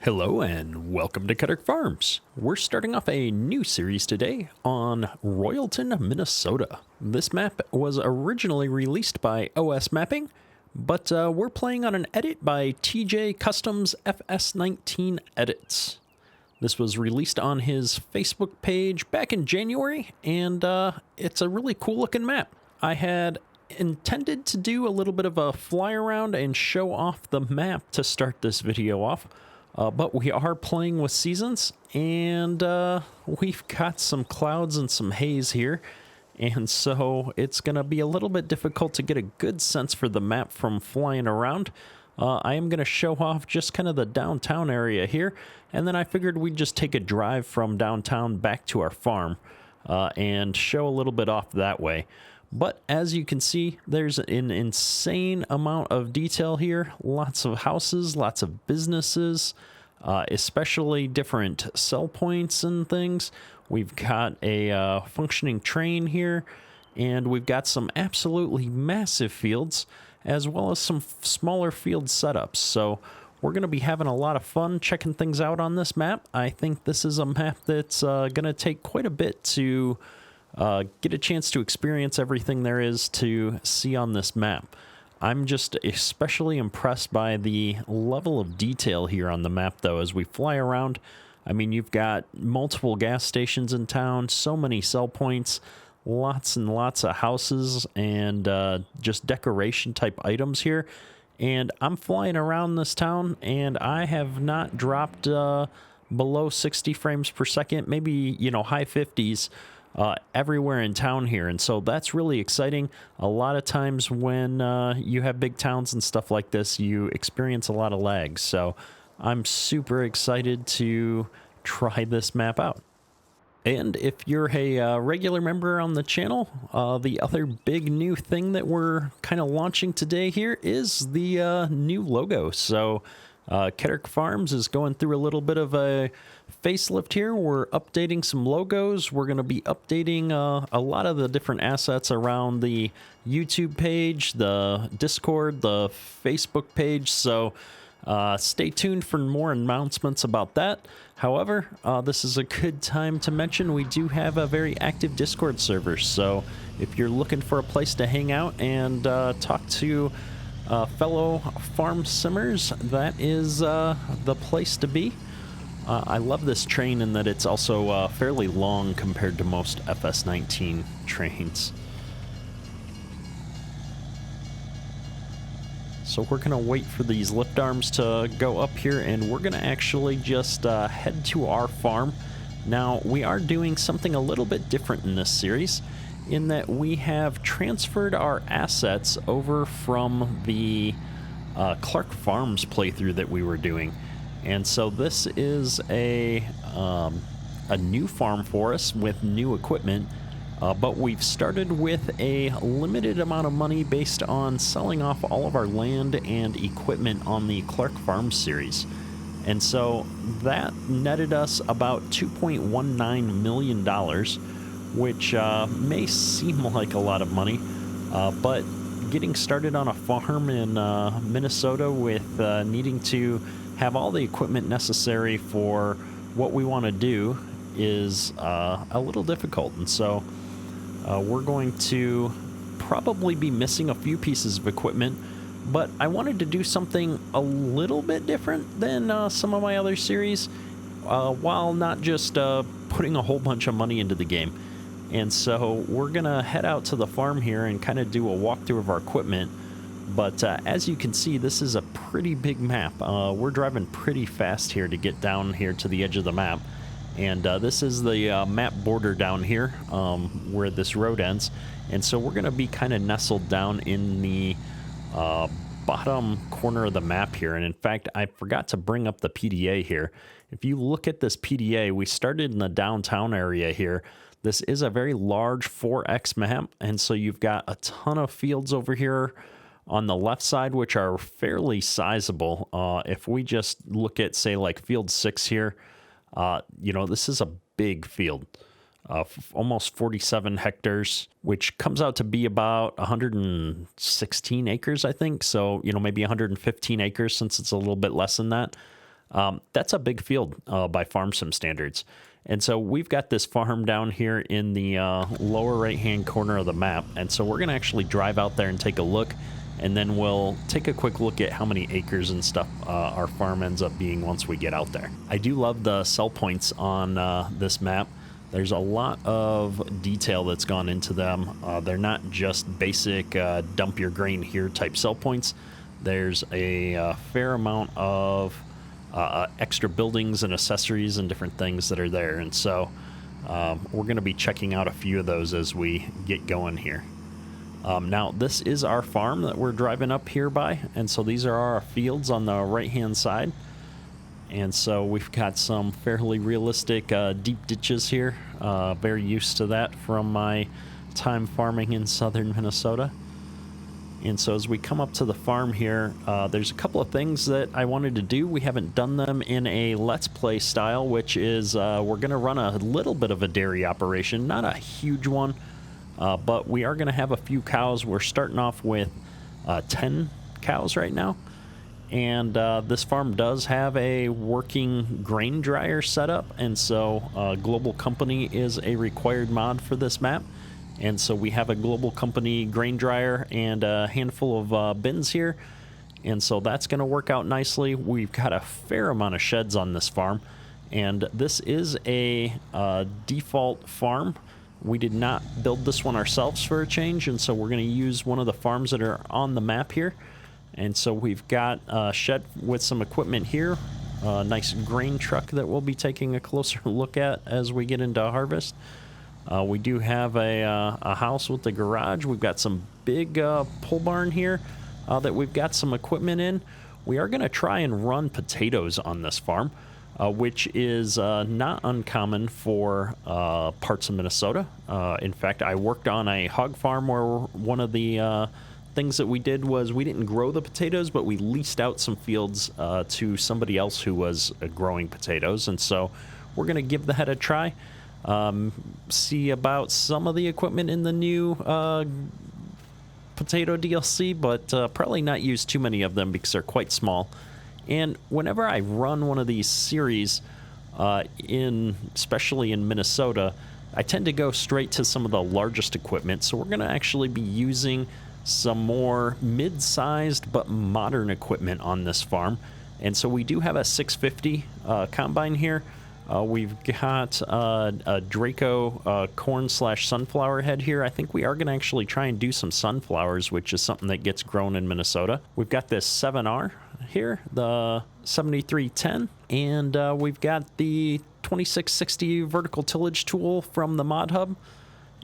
Hello and welcome to Cutter Farms. We're starting off a new series today on Royalton, Minnesota. This map was originally released by OS Mapping, but we're playing on an edit by TJ Customs FS19 Edits. This was released on his Facebook page back in January, and it's a really cool looking map. I had intended to do a little bit of a fly around and show off the map to start this video off. But we are playing with seasons, and we've got some clouds and some haze here, and so it's going to be a little bit difficult to get a good sense for the map from flying around. I am going to show off just kind of the downtown area here, and then I figured we'd just take a drive from downtown back to our farm and show a little bit off that way. But as you can see, there's an insane amount of detail here. Lots of houses, lots of businesses, especially different sell points and things. We've got a functioning train here, and we've got some absolutely massive fields, as well as some smaller field setups. So we're going to be having a lot of fun checking things out on this map. I think this is a map that's going to take quite a bit to get a chance to experience everything there is to see on this map. I'm just especially impressed by the level of detail here on the map, though, as we fly around. I mean, you've got multiple gas stations in town, so many sell points, lots and lots of houses, and just decoration type items here. And I'm flying around this town, and I have not dropped below 60 frames per second, maybe, high 50s. Everywhere in town here, and so that's really exciting. A lot of times when you have big towns and stuff like this, you experience a lot of lag, so I'm super excited to try this map out. And if you're a regular member on the channel, the other big new thing that we're kind of launching today here is the new logo. So Cutter Farms is going through a little bit of a facelift here. We're updating some logos. We're going to be updating a lot of the different assets around the YouTube page, the Discord, the Facebook page. So stay tuned for more announcements about that. However, this is a good time to mention we do have a very active Discord server. So if you're looking for a place to hang out and talk to fellow farm simmers, that is the place to be. I love this train in that it's also fairly long compared to most FS19 trains. So we're going to wait for these lift arms to go up here, and we're going to actually just head to our farm. Now, we are doing something a little bit different in this series, in that we have transferred our assets over from the Clark Farms playthrough that we were doing. And so this is a new farm for us with new equipment, but we've started with a limited amount of money based on selling off all of our land and equipment on the Clark Farms series. And so that netted us about $2.19 million, which may seem like a lot of money, but getting started on a farm in Minnesota with needing to have all the equipment necessary for what we want to do is a little difficult. And so we're going to probably be missing a few pieces of equipment, but I wanted to do something a little bit different than some of my other series, while not just putting a whole bunch of money into the game. And so we're going to head out to the farm here and kind of do a walkthrough of our equipment. But as you can see, this is a pretty big map. We're driving pretty fast here to get down here to the edge of the map. And this is the map border down here where this road ends. And so we're going to be kind of nestled down in the bottom corner of the map here. And in fact, I forgot to bring up the PDA here. If you look at this PDA, we started in the downtown area here. This is a very large 4X map. And so you've got a ton of fields over here on the left side, which are fairly sizable. If we just look at, say, like field 6 here, this is a big field, almost 47 hectares, which comes out to be about 116 acres, I think. So, maybe 115 acres since it's a little bit less than that. That's a big field by farm sim standards. And so we've got this farm down here in the lower right-hand corner of the map. And so we're going to actually drive out there and take a look. And then we'll take a quick look at how many acres and stuff our farm ends up being once we get out there. I do love the sell points on this map. There's a lot of detail that's gone into them. They're not just basic dump your grain here type sell points. There's a fair amount of extra buildings and accessories and different things that are there. And so we're going to be checking out a few of those as we get going here. Now, this is our farm that we're driving up here by, and so these are our fields on the right-hand side. And so we've got some fairly realistic deep ditches here. Very used to that from my time farming in southern Minnesota. And so as we come up to the farm here, there's a couple of things that I wanted to do. We haven't done them in a Let's Play style, which is we're going to run a little bit of a dairy operation, not a huge one. But we are going to have a few cows. We're starting off with 10 cows right now. And this farm does have a working grain dryer setup. And so Global Company is a required mod for this map. And so we have a Global Company grain dryer and a handful of bins here. And so that's going to work out nicely. We've got a fair amount of sheds on this farm. And this is a default farm. We did not build this one ourselves for a change, and so we're going to use one of the farms that are on the map here. And so we've got a shed with some equipment here, a nice grain truck that we'll be taking a closer look at as we get into harvest. We do have a house with a garage. We've got some big pole barn here that we've got some equipment in. We are going to try and run potatoes on this farm. Which is not uncommon for parts of Minnesota. In fact, I worked on a hog farm where one of the things that we did was we didn't grow the potatoes, but we leased out some fields to somebody else who was growing potatoes. And so we're going to give that a try, see about some of the equipment in the new potato DLC, but probably not use too many of them because they're quite small. And whenever I run one of these series, especially in Minnesota, I tend to go straight to some of the largest equipment. So we're going to actually be using some more mid-sized but modern equipment on this farm. And so we do have a 650 combine here. We've got a Draco corn/sunflower head here. I think we are going to actually try and do some sunflowers, which is something that gets grown in Minnesota. We've got this 7R here, the 7310, and we've got the 2660 vertical tillage tool from the Mod Hub.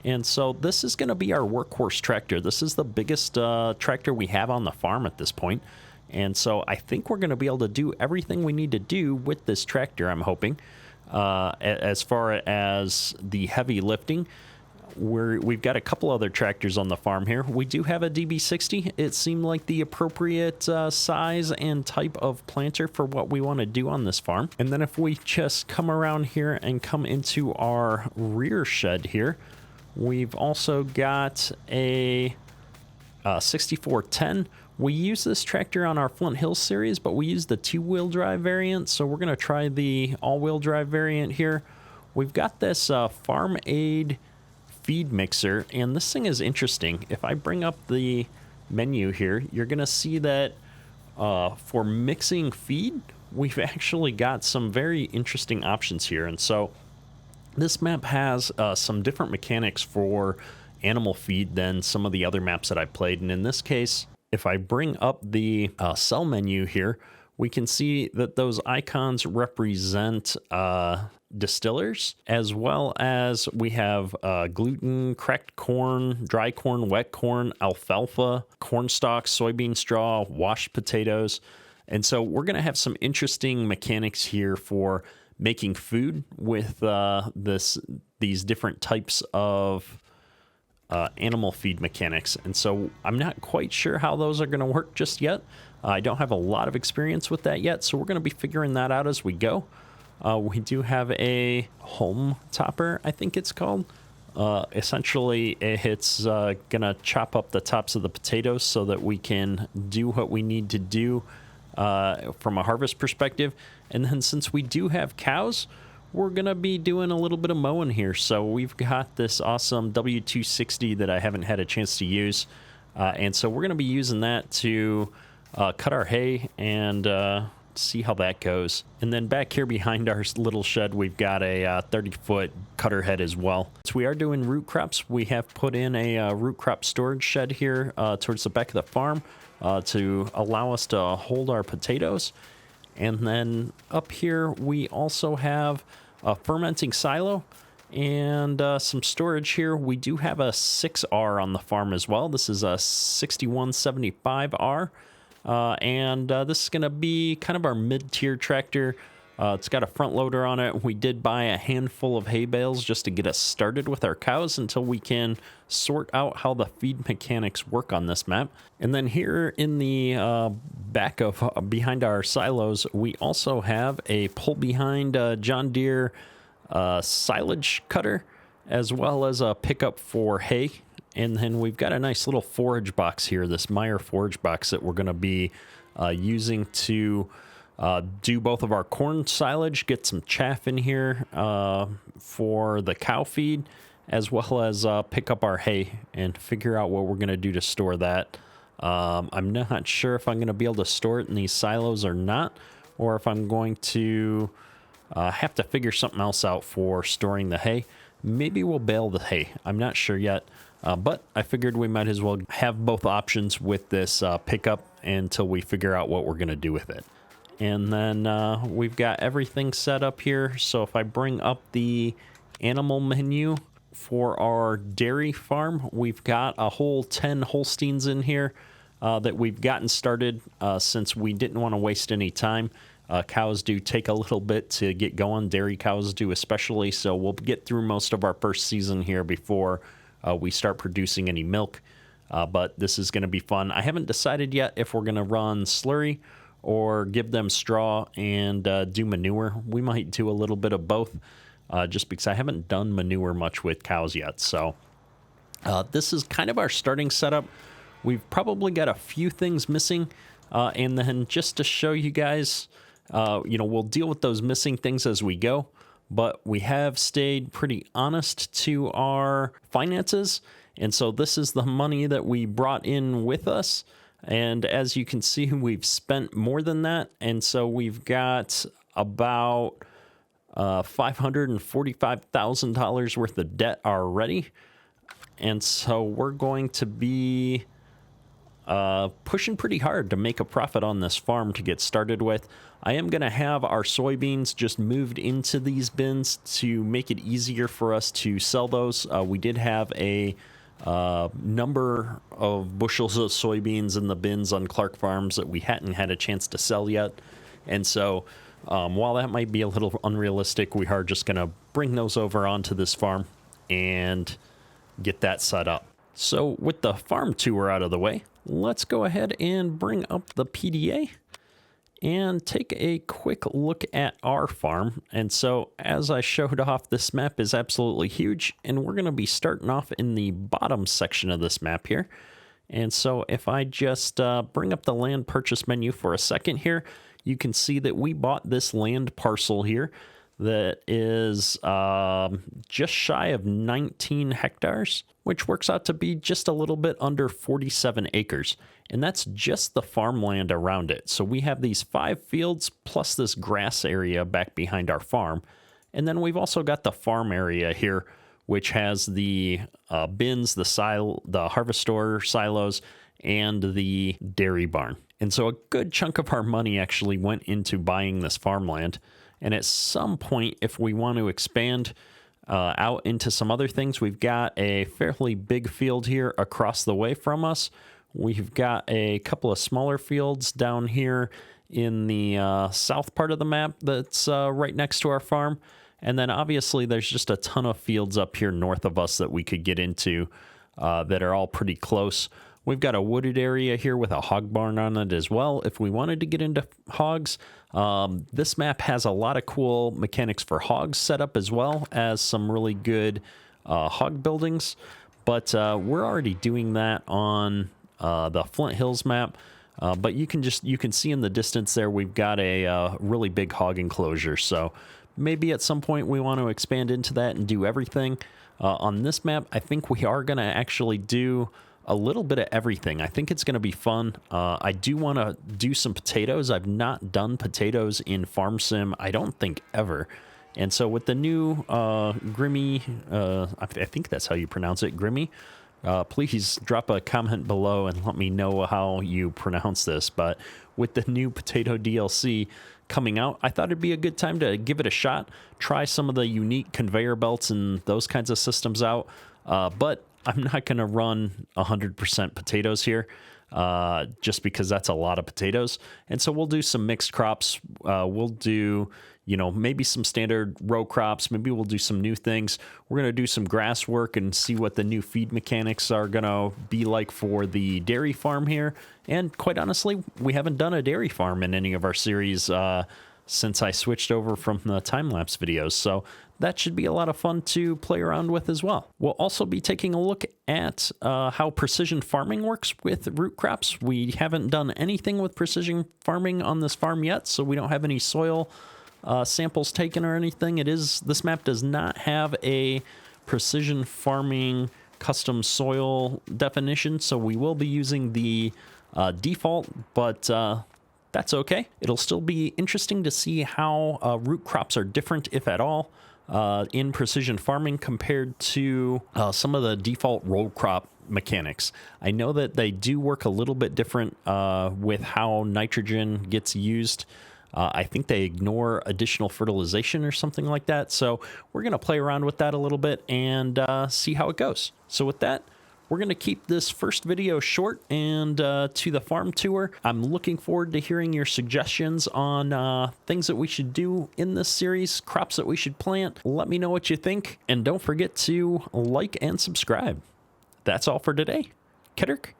And so this is going to be our workhorse tractor. This is the biggest tractor we have on the farm at this point. And so I think we're going to be able to do everything we need to do with this tractor, I'm hoping. As far as the heavy lifting, we've got a couple other tractors on the farm here. We do have a DB60. It seemed like the appropriate size and type of planter for what we want to do on this farm. And then if we just come around here and come into our rear shed here, we've also got a 6410. We use this tractor on our Flint Hills series, but we use the two-wheel drive variant, so we're going to try the all-wheel drive variant here. We've got this Farm Aid feed mixer, and this thing is interesting. If I bring up the menu here, you're going to see that for mixing feed, we've actually got some very interesting options here. And so this map has some different mechanics for animal feed than some of the other maps that I've played, and in this case, if I bring up the cell menu here, we can see that those icons represent distillers, as well as we have gluten, cracked corn, dry corn, wet corn, alfalfa, corn stalks, soybean straw, washed potatoes. And so we're going to have some interesting mechanics here for making food with these different types of animal feed mechanics. And so I'm not quite sure how those are going to work just yet. I don't have a lot of experience with that yet, so we're going to be figuring that out as we go. We do have a home topper, I think it's called. Essentially, it's going to chop up the tops of the potatoes so that we can do what we need to do from a harvest perspective. And then since we do have cows, we're going to be doing a little bit of mowing here. So we've got this awesome W260 that I haven't had a chance to use. And so we're going to be using that to cut our hay and see how that goes. And then back here behind our little shed, we've got a 30-foot cutter head as well. So we are doing root crops. We have put in a root crop storage shed here towards the back of the farm to allow us to hold our potatoes. And then up here, we also have a fermenting silo and some storage here. We do have a 6R on the farm as well. This is a 6175R. And this is going to be kind of our mid-tier tractor. It's got a front loader on it. We did buy a handful of hay bales just to get us started with our cows until we can sort out how the feed mechanics work on this map. And then here in the back of behind our silos, we also have a pull-behind John Deere silage cutter, as well as a pickup for hay. And then we've got a nice little forage box here, this Meyer forage box that we're going to be using to do both of our corn silage, get some chaff in here for the cow feed, as well as pick up our hay and figure out what we're going to do to store that. I'm not sure if I'm going to be able to store it in these silos or not, or if I'm going to have to figure something else out for storing the hay. Maybe we'll bale the hay. I'm not sure yet. But I figured we might as well have both options with this pickup until we figure out what we're going to do with it. And then we've got everything set up here. So if I bring up the animal menu for our dairy farm, we've got a whole 10 Holsteins in here that we've gotten started since we didn't want to waste any time. Cows do take a little bit to get going. Dairy cows do especially. So we'll get through most of our first season here before we start producing any milk, but this is going to be fun. I haven't decided yet if we're going to run slurry or give them straw and do manure. We might do a little bit of both just because I haven't done manure much with cows yet. So this is kind of our starting setup. We've probably got a few things missing, and then just to show you guys, we'll deal with those missing things as we go. But we have stayed pretty honest to our finances. And so this is the money that we brought in with us. And as you can see, we've spent more than that. And so we've got about $545,000 worth of debt already. And so we're going to be pushing pretty hard to make a profit on this farm to get started with. I am going to have our soybeans just moved into these bins to make it easier for us to sell those. We did have a number of bushels of soybeans in the bins on Clark Farms that we hadn't had a chance to sell yet. And so while that might be a little unrealistic, we are just going to bring those over onto this farm and get that set up. So with the farm tour out of the way, let's go ahead and bring up the PDA and take a quick look at our farm. And so as I showed off, this map is absolutely huge, and we're going to be starting off in the bottom section of this map here. And so if I just bring up the land purchase menu for a second here, you can see that we bought this land parcel here that is just shy of 19 hectares, which works out to be just a little bit under 47 acres. And that's just the farmland around it. So we have these 5 fields plus this grass area back behind our farm. And then we've also got the farm area here, which has the bins, the harvestor silos, and the dairy barn. And so a good chunk of our money actually went into buying this farmland. And at some point, if we want to expand out into some other things, we've got a fairly big field here across the way from us. We've got a couple of smaller fields down here in the south part of the map that's right next to our farm. And then obviously there's just a ton of fields up here north of us that we could get into that are all pretty close. We've got a wooded area here with a hog barn on it as well if we wanted to get into hogs. This map has a lot of cool mechanics for hogs set up, as well as some really good hog buildings. But we're already doing that on the Flint Hills map. But you can see in the distance there, we've got a really big hog enclosure. So maybe at some point we want to expand into that and do everything. On this map, I think we are going to actually do a little bit of everything. I think it's going to be fun. I do want to do some potatoes. I've not done potatoes in Farm Sim, I don't think ever. And so with the new Grimmy, I think that's how you pronounce it, Grimmy, please drop a comment below and let me know how you pronounce this. But with the new potato DLC coming out, I thought it'd be a good time to give it a shot, try some of the unique conveyor belts and those kinds of systems out. But I'm not going to run 100% potatoes here, just because that's a lot of potatoes. And so we'll do some mixed crops. We'll do, maybe some standard row crops. Maybe we'll do some new things. We're going to do some grass work and see what the new feed mechanics are going to be like for the dairy farm here. And quite honestly, we haven't done a dairy farm in any of our series since I switched over from the time-lapse videos. So that should be a lot of fun to play around with as well. We'll also be taking a look at how precision farming works with root crops. We haven't done anything with precision farming on this farm yet, so we don't have any soil samples taken or anything. This map does not have a precision farming custom soil definition, so we will be using the default, but that's okay. It'll still be interesting to see how root crops are different, if at all, in precision farming compared to some of the default row crop mechanics. I know that they do work a little bit different with how nitrogen gets used. I think they ignore additional fertilization or something like that. So we're going to play around with that a little bit and see how it goes. So with that, we're going to keep this first video short and to the farm tour. I'm looking forward to hearing your suggestions on things that we should do in this series, crops that we should plant. Let me know what you think, and don't forget to like and subscribe. That's all for today. Kedrick